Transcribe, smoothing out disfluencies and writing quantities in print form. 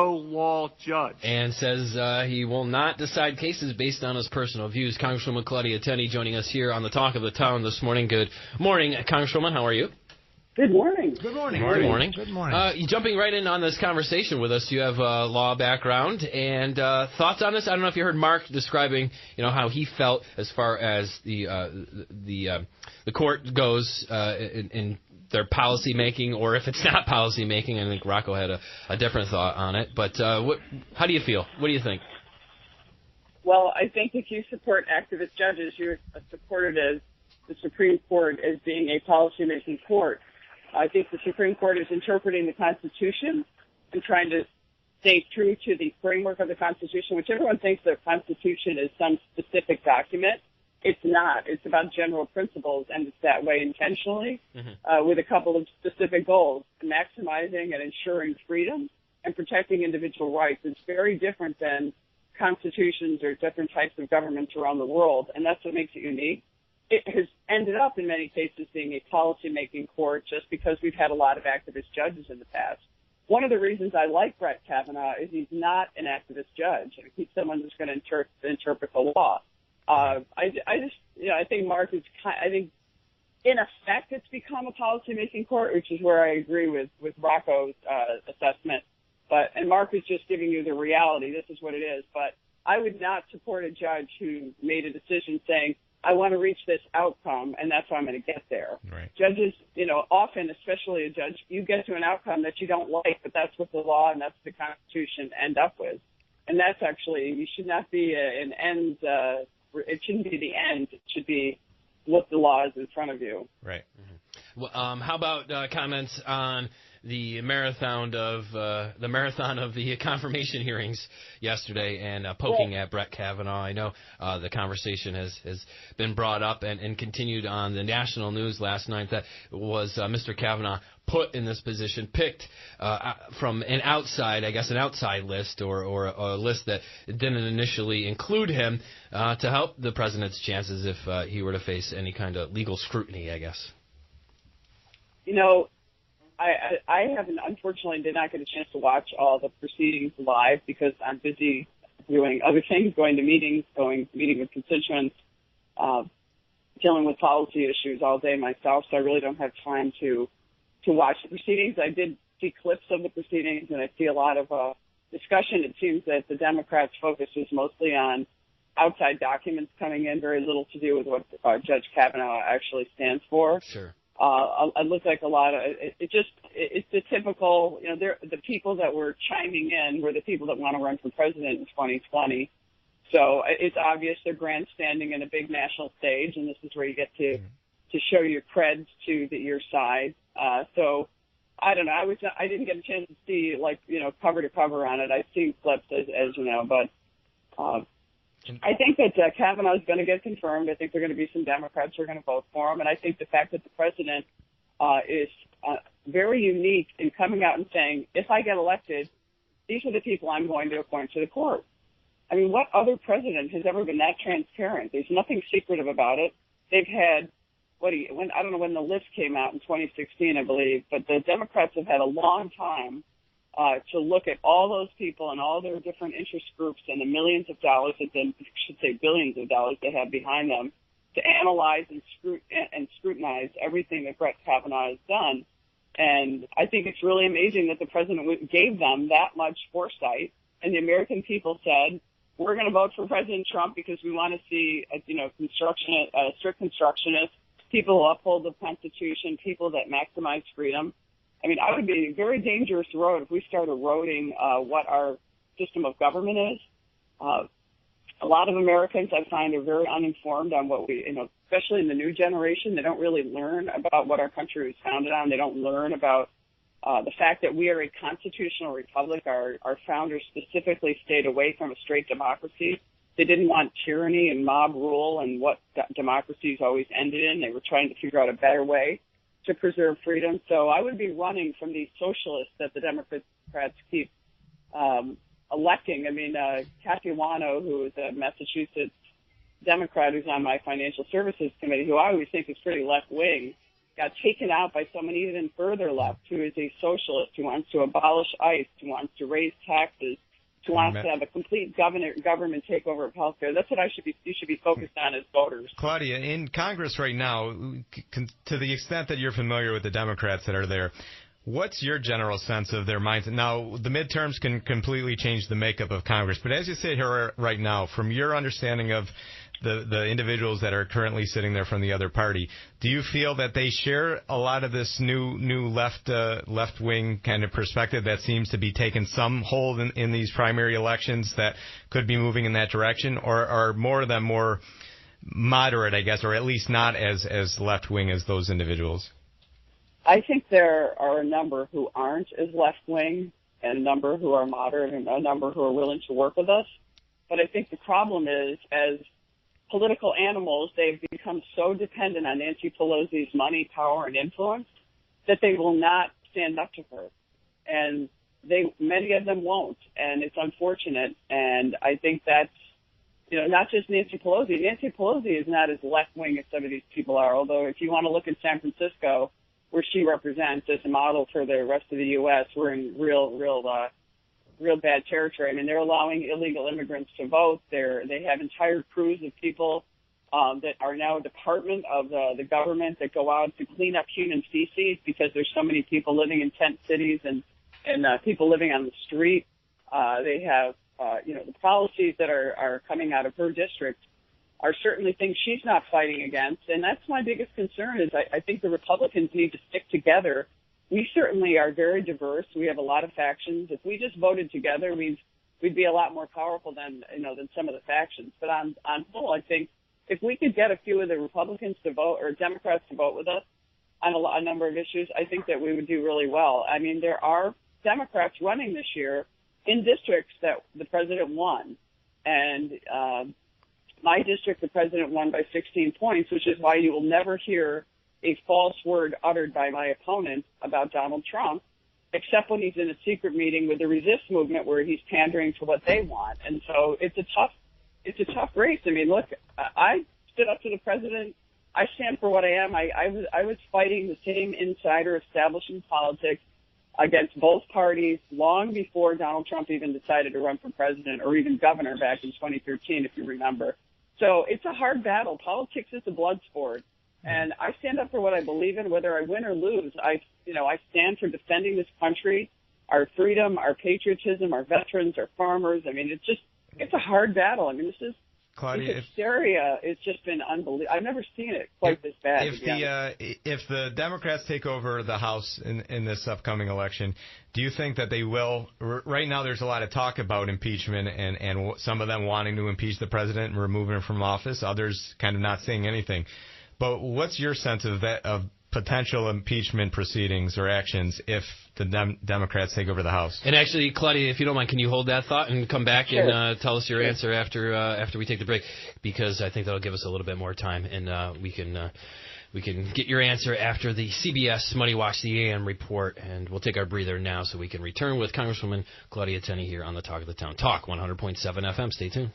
law judge. And says he will not decide cases based on his personal views. Congresswoman Claudia Tenney joining us here on the Talk of the Town this morning. Good morning, Congresswoman. How are you? Good morning. Good morning. Good morning. Good morning. Jumping right in on this conversation with us, you have a law background and thoughts on this. I don't know if you heard Mark describing, how he felt as far as the court goes in their policy making, or if it's not policy making. I think Rocco had a different thought on it. But how do you feel? What do you think? Well, I think if you support activist judges, you're supported as the Supreme Court as being a policy-making court. I think the Supreme Court is interpreting the Constitution and trying to stay true to the framework of the Constitution, which everyone thinks the Constitution is some specific document. It's not. It's about general principles, and it's that way intentionally, with a couple of specific goals: maximizing and ensuring freedom and protecting individual rights. It's very different than constitutions or different types of governments around the world, and that's what makes it unique. It has ended up, in many cases, being a policy-making court just because we've had a lot of activist judges in the past. One of the reasons I like Brett Kavanaugh is he's not an activist judge. He's someone who's going to interpret the law. I think Mark is I think, in effect, it's become a policy-making court, which is where I agree with Rocco's assessment. And Mark is just giving you the reality. This is what it is. But I would not support a judge who made a decision saying, I want to reach this outcome, and that's how I'm going to get there. Right. Judges, often, especially a judge, you get to an outcome that you don't like, but that's what the law and that's the Constitution end up with. And that's actually, you should not be an end, it shouldn't be the end. It should be what the law is in front of you. Right. Mm-hmm. Well, how about comments on the marathon of the confirmation hearings yesterday and poking at Brett Kavanaugh? I know the conversation has been brought up and continued on the national news last night that was Mr. Kavanaugh put in this position, picked from an outside list or a list that didn't initially include him to help the president's chances if he were to face any kind of legal scrutiny, I guess. I haven't, unfortunately, did not get a chance to watch all the proceedings live because I'm busy doing other things, going to meetings, meeting with constituents, dealing with policy issues all day myself, so I really don't have time to watch the proceedings. I did see clips of the proceedings, and I see a lot of discussion. It seems that the Democrats' focus is mostly on outside documents coming in, very little to do with what Judge Kavanaugh actually stands for. Sure. It looked like a lot of it's the typical, the people that were chiming in were the people that want to run for president in 2020. So it's obvious they're grandstanding in a big national stage, and this is where you get to show your creds to your side. So I don't know. I didn't get a chance to see cover to cover on it. I've seen clips as you know, but I think that Kavanaugh is going to get confirmed. I think there are going to be some Democrats who are going to vote for him. And I think the fact that the president is very unique in coming out and saying, if I get elected, these are the people I'm going to appoint to the court. I mean, what other president has ever been that transparent? There's nothing secretive about it. They've had, I don't know when the list came out in 2016, I believe, but the Democrats have had a long time to look at all those people and all their different interest groups and the millions of dollars billions of dollars they have behind them to analyze and scrutinize everything that Brett Kavanaugh has done. And I think it's really amazing that the president gave them that much foresight, and the American people said, we're going to vote for President Trump because we want to see, strict constructionists, people who uphold the Constitution, people that maximize freedom. I mean, I would be a very dangerous road if we start eroding what our system of government is. A lot of Americans, I find, are very uninformed on what especially in the new generation. They don't really learn about what our country was founded on. They don't learn about the fact that we are a constitutional republic. Our founders specifically stayed away from a straight democracy. They didn't want tyranny and mob rule and what democracies always ended in. They were trying to figure out a better way to preserve freedom. So I would be running from these socialists that the Democrats keep electing. I mean, Kathy Wano, who is a Massachusetts Democrat who's on my financial services committee, who I always think is pretty left-wing, got taken out by someone even further left who is a socialist, who wants to abolish ICE, who wants to raise taxes, who wants to have a complete government takeover of healthcare. That's what you should be focused on as voters. Claudia, in Congress right now, to the extent that you're familiar with the Democrats that are there, what's your general sense of their mindset? Now, the midterms can completely change the makeup of Congress, but as you sit here right now, from your understanding of the individuals that are currently sitting there from the other party, do you feel that they share a lot of this new left-wing kind of perspective that seems to be taking some hold in these primary elections that could be moving in that direction, or are more of them more moderate, I guess, or at least not as left-wing as those individuals? I think there are a number who aren't as left-wing, and a number who are moderate, and a number who are willing to work with us. But I think the problem is, as political animals, they've become so dependent on Nancy Pelosi's money, power, and influence that they will not stand up to her. And many of them won't, and it's unfortunate. And I think that's, not just Nancy Pelosi. Nancy Pelosi is not as left-wing as some of these people are, although if you want to look at San Francisco, where she represents as a model for the rest of the U.S., we're in real bad territory. I mean, they're allowing illegal immigrants to vote. They have entire crews of people that are now a department of the government that go out to clean up human feces because there's so many people living in tent cities and people living on the street. They have, the policies that are coming out of her district are certainly things she's not fighting against. And that's my biggest concern is I think the Republicans need to stick together. We certainly are very diverse. We have a lot of factions. If we just voted together, we'd be a lot more powerful than some of the factions. But on whole, I think if we could get a few of the Republicans to vote or Democrats to vote with us on a number of issues, I think that we would do really well. I mean, there are Democrats running this year in districts that the president won. And my district, the president won by 16 points, which is why you will never hear a false word uttered by my opponent about Donald Trump, except when he's in a secret meeting with the resist movement where he's pandering to what they want. And so it's a tough race. I mean, look, I stood up to the president. I stand for what I am. I was fighting the same insider establishment politics against both parties long before Donald Trump even decided to run for president or even governor back in 2013, if you remember. So it's a hard battle. Politics is a blood sport. And I stand up for what I believe in, whether I win or lose. I stand for defending this country, our freedom, our patriotism, our veterans, our farmers. I mean, it's a hard battle. I mean, this hysteria. It's just been unbelievable. I've never seen it quite this bad. If the Democrats take over the House in this upcoming election, do you think that they will? Right now, there's a lot of talk about impeachment and some of them wanting to impeach the president and remove him from office. Others kind of not saying anything. But what's your sense of potential impeachment proceedings or actions if the Democrats take over the House? And actually, Claudia, if you don't mind, can you hold that thought and come back and tell us your answer after we take the break? Because I think that'll give us a little bit more time, and we can get your answer after the CBS Money Watch, the AM report, and we'll take our breather now so we can return with Congresswoman Claudia Tenney here on the Talk of the Town. Talk 100.7 FM. Stay tuned.